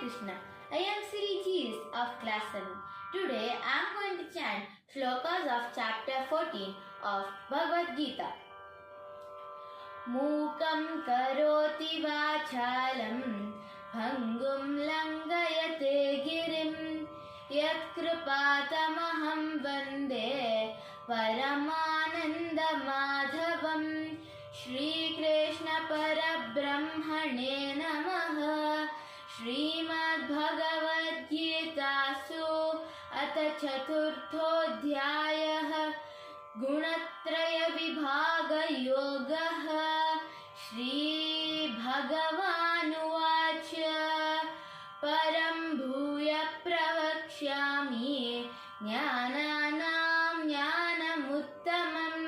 Krishna. I am Sri Jees of class 7. Today I am going to chant shlokas of chapter 14 of Bhagavad Gita. Mukam karoti vachalam bhangum langayate girim yatkrupatamaham vande paramananda madhavam Shri Krishna Parabrahmane Namaha Srimad Bhagavad Gitasu Atha Chaturthodhyayah Gunatraya Vibhaga Yogaha Shri Bhagavanuvacha Param Bhuya Pravakshyami Jnananam Jnanamuttamam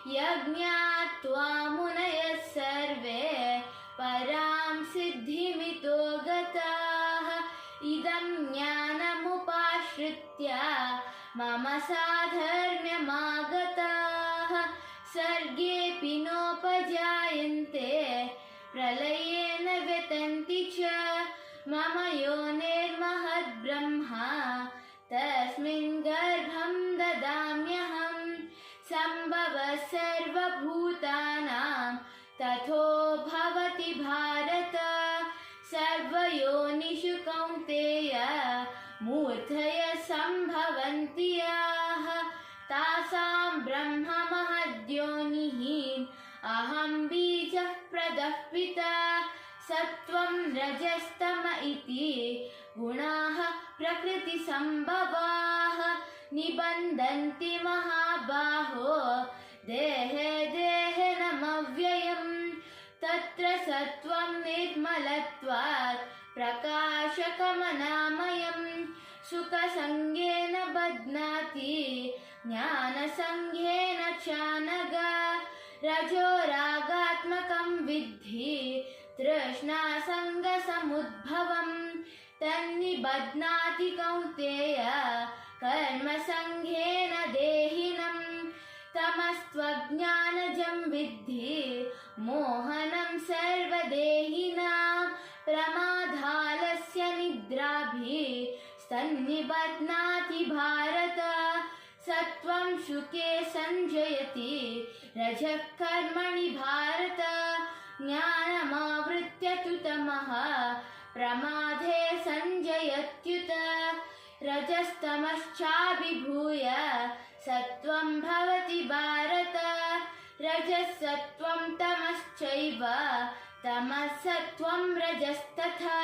Yajñatva Munayas Sarve Param Siddhimito Gatah Idam Jnanamupashritya Mama Sadharmyamagatah Sargepi nopajayante Pralayena vetanti cha Mama yonirmahad brahma Tasmin garbham dadamyaham Sambhava sarvabhutanam Tatho bhavati bharata Sarvayonishu kaunteya Murthaya sambhavanti yaha Tasam brahma mahadyonihi Aham bijah pradah pita Sattvam rajastama iti Gunaha prakriti sambhavaha Nibandanti mahabaho Dehe dehe namavyayam Tatra sattvam nirmalatvat Prakashakamanamayam Sukha sangena badnati Jnana sangena chanaga Rajo ragatmakam vidhi Trishna sanga samudbhavam Tanni badnati kaunteya Karma sanghena dehinam Tamastvajnanajam vidhi Mohanam sarvadehinam Pramadhalasya nidrabhi Stanni badnati bharata Sattvam shuke sanjayati Rajak karmani bharata Jnanamavritya tutamaha Pramadhe sanjayatyuta Rajastamaschaabhibhuya Sattvam bhavati bharata Rajasattvam tamaschaiva Tamasattvam rajastatha